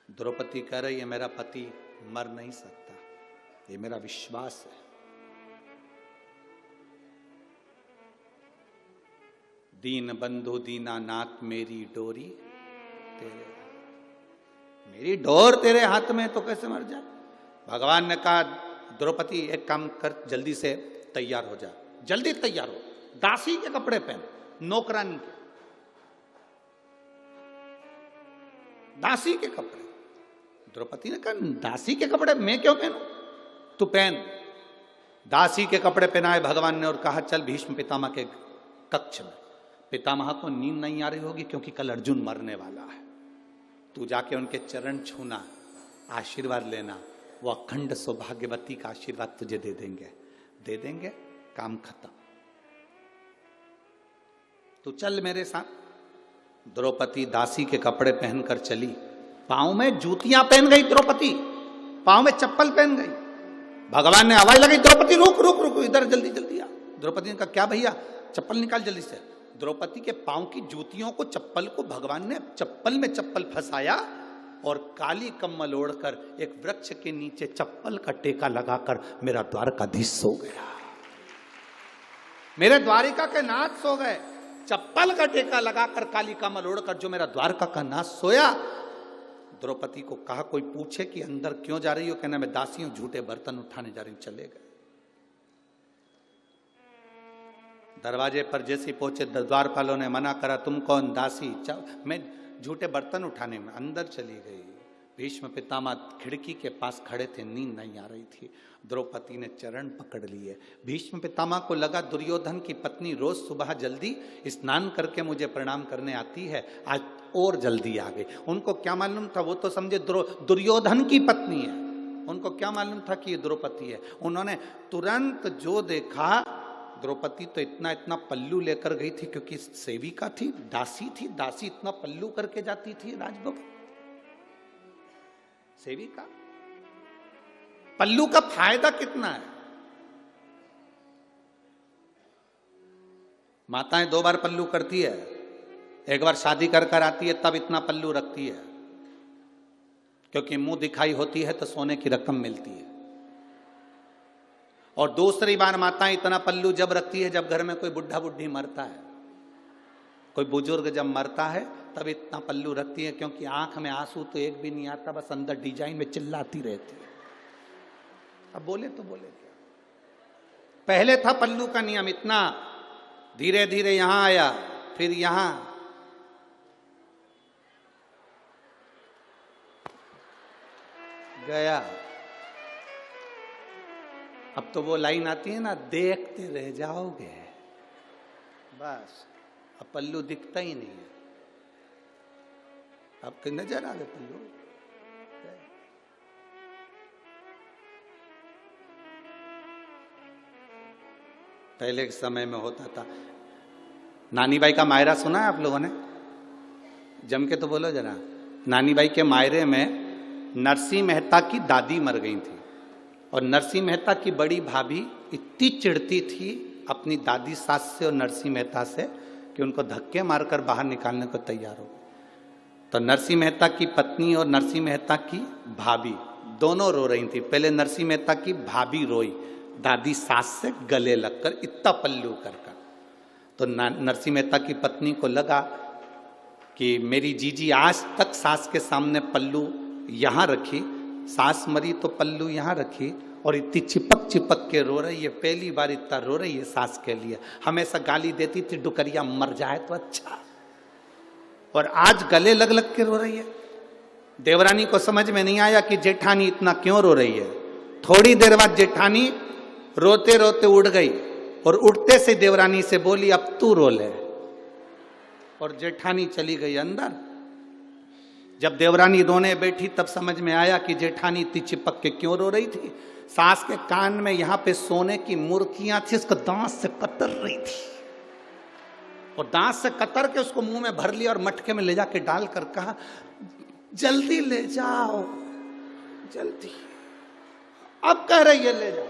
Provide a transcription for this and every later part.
द्रौपदी कह रही है मेरा पति मर नहीं सकता, ये मेरा विश्वास है। दीन बंधु दीनानाथ मेरी डोरी तेरे, मेरी डोर तेरे हाथ में तो कैसे मर जाए। भगवान ने कहा द्रौपदी एक काम कर, जल्दी से तैयार हो जा, जल्दी तैयार हो, दासी के कपड़े पहन, नौकरानी के, दासी के कपड़े। द्रौपदी ने कहा दासी के कपड़े मैं क्यों पहनूं, तू पहन। दासी के कपड़े पहनाए भगवान ने और कहा चल भीष्म पितामह के कक्ष में। पितामह को नींद नहीं आ रही होगी क्योंकि कल अर्जुन मरने वाला है, तू जाके उनके चरण छूना, आशीर्वाद लेना, वो अखंड सौभाग्यवती का आशीर्वाद तुझे दे देंगे, काम खत्म, तू चल मेरे साथ। द्रौपदी दासी के कपड़े पहनकर चली, पांव में जूतियां पहन गई द्रौपदी, पांव में चप्पल पहन गई। भगवान ने आवाज लगाई द्रौपदी रुक रुक रुक, इधर जल्दी जल्दी आ। द्रौपदी ने कहा क्या भैया, चप्पल निकाल जल्दी से। द्रौपदी के पांव की जूतियों को, चप्पल को भगवान ने चप्पल में चप्पल फंसाया और काली कम्बल ओढ़कर एक वृक्ष के नीचे चप्पल का टेका लगाकर मेरा द्वारकाधीश सो गया। मेरे द्वारिका के नाथ सो गए, चप्पल का टेका लगाकर काली कम्बल ओढ़कर जो मेरा द्वारका का नाथ सोया। द्रौपदी को कहा कोई पूछे कि अंदर क्यों जा रही हो, कहना मैं दासी हूं, झूठे बर्तन उठाने जा रही हूं। चले गए। दरवाजे पर जैसे पहुंचे द्वारपालों ने मना करा, तुम कौन, दासी, मैं झूठे बर्तन उठाने में। अंदर चली गई। भीष्म पितामह खिड़की के पास खड़े थे, नींद नहीं आ रही थी। द्रौपदी ने चरण पकड़ लिए। भीष्म पितामह को लगा दुर्योधन की पत्नी रोज सुबह जल्दी स्नान करके मुझे प्रणाम करने आती है, आज और जल्दी आ गई। उनको क्या मालूम था, वो तो समझे दुर्योधन की पत्नी है, उनको क्या मालूम था कि ये द्रौपदी है। उन्होंने तुरंत जो देखा, द्रौपदी तो इतना इतना पल्लू लेकर गई थी क्योंकि सेविका थी, दासी थी, दासी इतना पल्लू करके जाती थी राजभवन। सेविका, पल्लू का फायदा कितना है। माताएं 2 बार पल्लू करती है, एक बार शादी कर कर आती है तब इतना पल्लू रखती है क्योंकि मुंह दिखाई होती है तो सोने की रकम मिलती है। और दूसरी बार माताएं इतना पल्लू जब रखती है जब घर में कोई बुढ़ा बुढ़ी मरता है, कोई बुजुर्ग जब मरता है तब इतना पल्लू रखती है क्योंकि आंख में आंसू तो एक भी नहीं आता, बस अंदर डिजाइन में चिल्लाती रहती है। अब बोले तो बोले क्या, पहले था पल्लू का नियम इतना, धीरे धीरे यहां आया, फिर यहां, गया। अब तो वो लाइन आती है ना, देखते रह जाओगे, बस अब पल्लू दिखता ही नहीं है। आपके नजर आ गए पल्लू। पहले के समय में होता था, नानी बाई का मायरा सुना है आप लोगों ने, जम के तो बोलो जरा। नानी बाई के मायरे में नरसिंह मेहता की दादी मर गई थी और नरसिंह मेहता की बड़ी भाभी इतनी चिढ़ती थी अपनी दादी सास से और नरसिंह मेहता से कि उनको धक्के मारकर बाहर निकालने को तैयार हो। तो नरसिंह मेहता की पत्नी और नरसिंह मेहता की भाभी दोनों रो रही थी। पहले नरसिंह मेहता की भाभी रोई दादी सास से गले लगकर, इतना पल्लू कर कर। तो नरसिंह मेहता की पत्नी को लगा कि मेरी जीजी आज तक सास के सामने पल्लू यहां रखी, सास मरी तो पल्लू यहां रखी और इतनी चिपक चिपक के रो रही है, पहली बार इतना रो रही है सास के लिए। हमेशा गाली देती थी डुकरिया मर जाए तो अच्छा, और आज गले लग लग के रो रही है। देवरानी को समझ में नहीं आया कि जेठानी इतना क्यों रो रही है। थोड़ी देर बाद जेठानी रोते रोते उठ गई और उठते से देवरानी से बोली अब तू रो ले, और जेठानी चली गई अंदर। जब देवरानी रोने बैठी तब समझ में आया कि जेठानी इतनी चिपक के क्यों रो रही थी। सास के कान में यहां पे सोने की मुर्कियां थी, उसको दांत से कतर रही थी और दांत से कतर के उसको मुंह में भर लिया और मटके में ले जाके डालकर कहा जल्दी ले जाओ, जल्दी। अब कह रही है ले जाओ।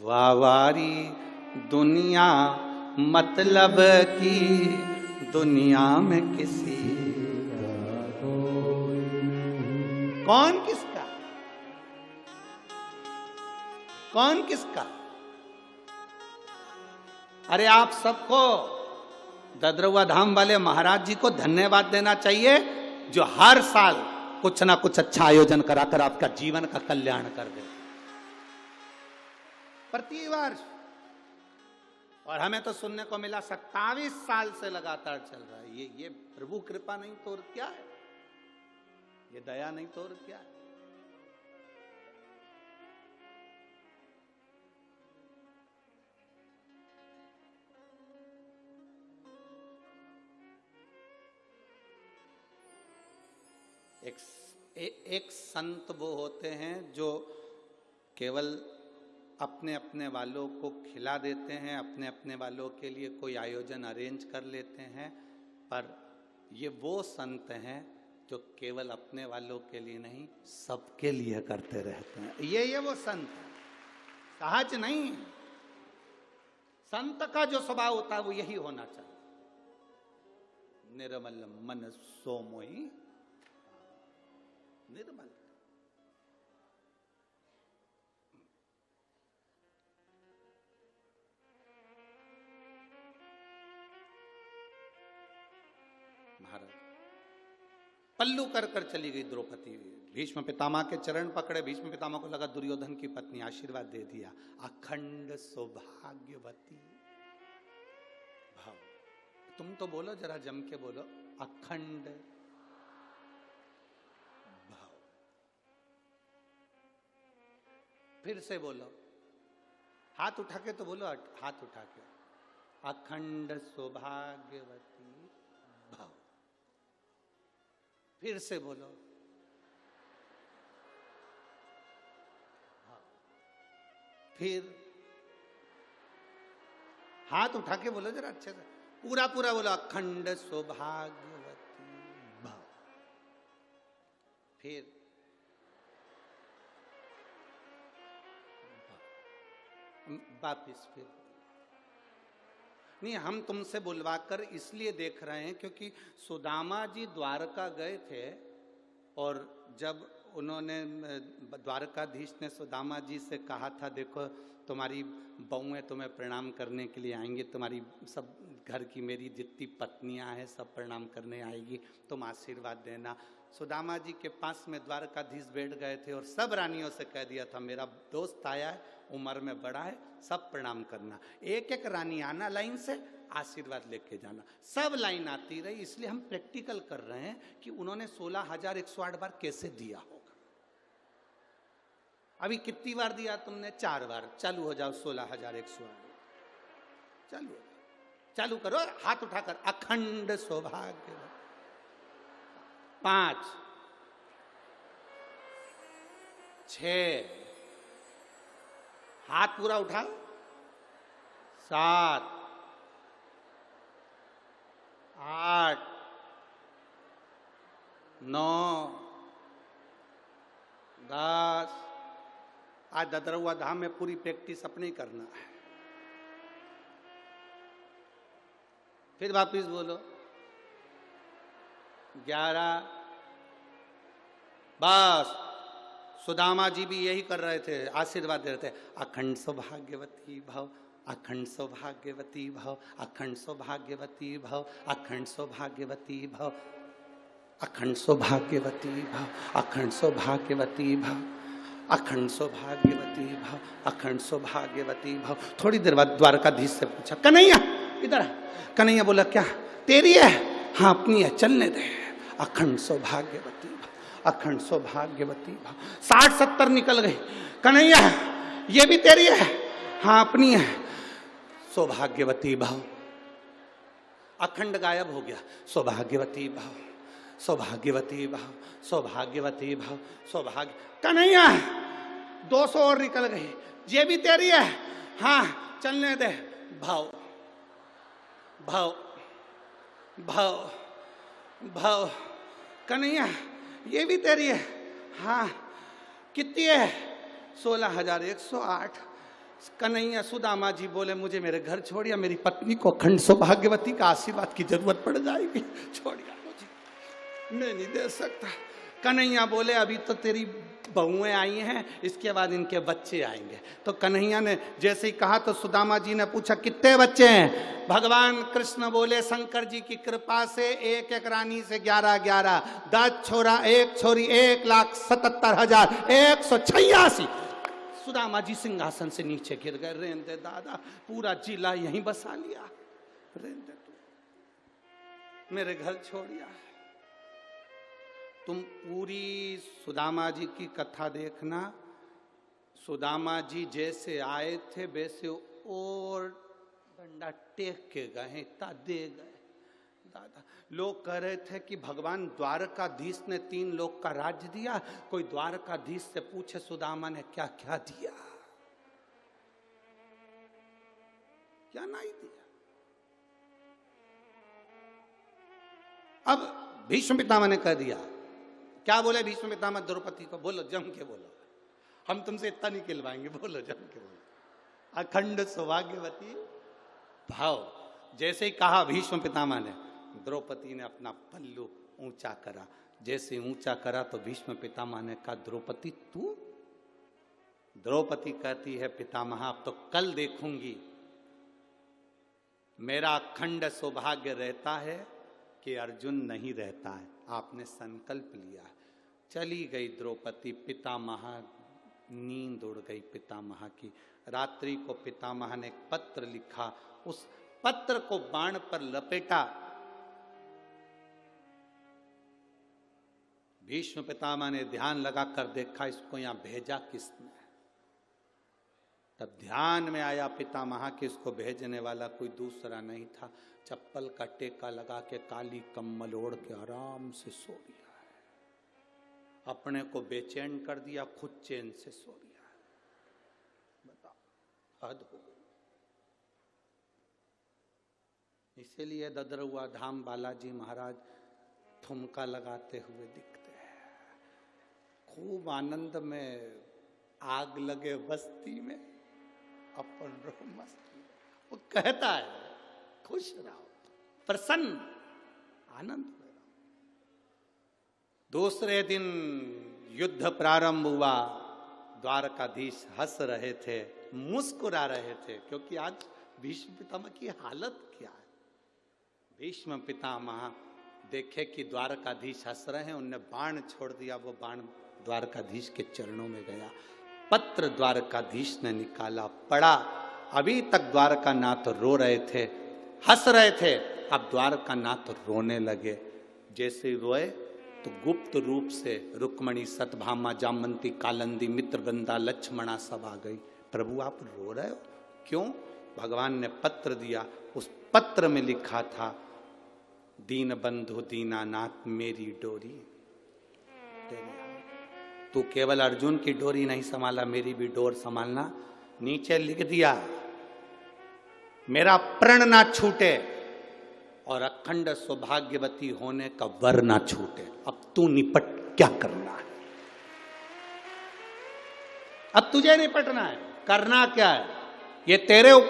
वावारी दुनिया मतलब की दुनिया में किसी कौन किसका, कौन किसका। अरे आप सबको ददरुआ धाम वाले महाराज जी को धन्यवाद देना चाहिए जो हर साल कुछ ना कुछ अच्छा आयोजन कराकर आपका जीवन का कल्याण कर दे प्रतिवर्ष। और हमें तो सुनने को मिला 27 साल से लगातार चल रहा है। ये प्रभु कृपा नहीं तो और क्या है, ये दया नहीं तो और क्या है। एक संत वो होते हैं जो केवल अपने अपने वालों को खिला देते हैं, अपने अपने वालों के लिए कोई आयोजन अरेंज कर लेते हैं, पर ये वो संत हैं जो केवल अपने वालों के लिए नहीं सबके लिए करते रहते हैं। ये वो संत है, सहज नहीं। संत का जो स्वभाव होता है वो यही होना चाहिए। निर्मल मन सो मोहि, निर्मल। महाराज पल्लू कर कर चली गई द्रौपदी। भीष्म पितामह के चरण पकड़े। भीष्म पितामह को लगा दुर्योधन की पत्नी, आशीर्वाद दे दिया। अखंड सौभाग्यवती भाव। तुम तो बोलो, जरा जम के बोलो, अखंड भाव। फिर से बोलो, हाथ उठा के तो बोलो, हाथ उठा के। अखंड सौभाग्यवती भाव। फिर से बोलो, फिर हाथ उठा के बोलो जरा अच्छे से, पूरा पूरा बोलो। अखंड सौभाग्यवती भाव। फिर वापिस। फिर नहीं, हम तुमसे बुलवाकर इसलिए देख रहे हैं क्योंकि सुदामा जी द्वारका गए थे और जब उन्होंने, द्वारकाधीश ने सुदामा जी से कहा था, देखो तुम्हारी बहुएं तुम्हें प्रणाम करने के लिए आएंगी, तुम्हारी सब घर की मेरी जितनी पत्नियां हैं सब प्रणाम करने आएगी, तुम आशीर्वाद देना। सुदामा जी के पास में द्वारकाधीश बैठ गए थे और सब रानियों से कह दिया था, मेरा दोस्त आया है, उम्र में बड़ा है, सब प्रणाम करना। एक एक रानी आना लाइन से, आशीर्वाद लेके जाना। सब लाइन आती रही। इसलिए हम प्रैक्टिकल कर रहे हैं कि उन्होंने 16,108 बार कैसे दिया होगा। अभी कितनी बार दिया तुमने? 4 बार। चालू हो जाओ 16,108। चालू हो, चालू करो, हाथ उठाकर। अखंड सौभाग्य। 5 6, हाथ पूरा उठाओ। 7 8 9 10। आज ददरुआ धाम में पूरी प्रैक्टिस अपने ही करना है। फिर वापिस बोलो। 11। बस सुदामा जी भी यही कर रहे थे, आशीर्वाद दे रहे थे। अखंड सौभाग्यवती भव, अखंड सौभाग्यवती भव, अखंड सौभाग्यवती भव, अखंड सौभाग्यवती भव, अखंड सौभाग्यवती भव, अखंड सौभाग्यवती भव, अखंड सौभाग्यवती भव, अखंड सौभाग्यवती भव। थोड़ी देर बाद द्वारकाधीश से पूछा, कन्हैया इधर। कन्हैया बोला, क्या तेरी है? हाँ अपनी है, चलने दे। अखंड सौभाग्यवती भव, अखंड सौभाग्यवती भव। 60-70 निकल गई। कन्हैया ये भी तेरी है? हाँ अपनी है। सौभाग्यवती भव। अखंड गायब हो गया। सौभाग्यवती भव, सौभाग्यवती भव, सौभाग्यवती भव, सौभाग्य। कन्हैया 200 और निकल गई। ये भी तेरी है? हाँ चलने दे। भव भव भव भव। कन्हैया ये भी तेरी है? हाँ। कितनी है? 16,108। कन्हैया सुदामा जी बोले मुझे मेरे घर छोड़िया, मेरी पत्नी को अखंड सौभाग्यवती का आशीर्वाद की जरूरत पड़ जाएगी, छोड़िया मुझे, मैं नहीं दे सकता। कन्हैया बोले अभी तो तेरी बहुएं आई हैं, इसके बाद इनके बच्चे आएंगे। तो कन्हैया ने जैसे ही कहा तो सुदामा जी ने पूछा कितने बच्चे हैं? भगवान कृष्ण बोले शंकर जी की कृपा से एक एक रानी से 11-11, 10 छोरा 1 छोरी, 1,77,186। सुदामा जी सिंहासन से नीचे गिर गए। रेन दे दादा, पूरा जिला यहीं बसा लिया, रेन दे तू, मेरे घर छोड़िया। तुम पूरी सुदामा जी की कथा देखना। सुदामा जी जैसे आए थे वैसे और डंडा टेक के गए, इतना दे गए दादा। लोग कह रहे थे कि भगवान द्वारकाधीश ने 3 लोक का राज्य दिया। कोई द्वारकाधीश से पूछे सुदामा ने क्या क्या दिया, क्या नहीं दिया। अब भीष्म पितामह ने कह दिया। क्या बोले भीष्म पितामह द्रौपदी को? बोलो, जम के बोलो, हम तुमसे इतना नहीं खिलवाएंगे, बोलो जम के बोलो। अखंड सौभाग्यवती भाव। जैसे ही कहा भीष्म पितामह ने, द्रौपदी ने अपना पल्लू ऊंचा करा। जैसे ऊंचा करा तो भीष्म पितामह ने कहा द्रौपदी तू? द्रौपदी कहती है पितामह अब तो कल देखूंगी। मेरा अखंड सौभाग्य रहता है कि अर्जुन नहीं रहता है, आपने संकल्प लिया। चली गई द्रौपदी। पितामह, नींद उड़ गई पितामह की। रात्रि को पितामह ने एक पत्र लिखा, उस पत्र को बाण पर लपेटा। भीष्म पितामह ने ध्यान लगाकर देखा इसको यहां भेजा किसने। तब ध्यान में आया पितामह कि इसको भेजने वाला कोई दूसरा नहीं था। चप्पल का टेका लगा के काली कम्बल ओढ़ के आराम से सो गया है। अपने को बेचैन कर दिया, खुद चैन से सो गया है। बताओ, हद हो गई। इसीलिए ददरुआ धाम बालाजी महाराज ठुमका लगाते हुए दिखते हैं। खूब आनंद में आग लगे बस्ती में, अपन रहो मस्ती में। वो कहता है खुश रहो, प्रसन्न, आनंद में रहो। दूसरे दिन युद्ध प्रारंभ हुआ। द्वारकाधीश हंस रहे थे, मुस्कुरा रहे थे, क्योंकि आज भीष्म पितामह की हालत क्या है। भीष्म पितामह देखे कि द्वारकाधीश हंस रहे हैं, उनने बाण छोड़ दिया। वो बाण द्वारकाधीश के चरणों में गया। पत्र द्वारकाधीश ने निकाला, पढ़ा। अभी तक द्वारकानाथ रो रहे थे, हंस रहे थे, अब द्वारकानाथ रोने लगे। जैसे रोए तो गुप्त रूप से रुक्मणी, सतभामा, जामवंती, कालंदी, मित्रवृंदा, लक्ष्मणा सब आ गई। प्रभु आप रो रहे हो क्यों? भगवान ने पत्र दिया। उस पत्र में लिखा था दीन बंधु दीनानाथ मेरी डोरी तेरे हाथ। तू केवल अर्जुन की डोरी नहीं संभाला, मेरी भी डोर संभालना। नीचे लिख दिया मेरा प्रण ना छूटे और अखंड सौभाग्यवती होने का वर ना छूटे। अब तू निपट क्या करना है, अब तुझे निपटना है। करना क्या है ये तेरे ऊपर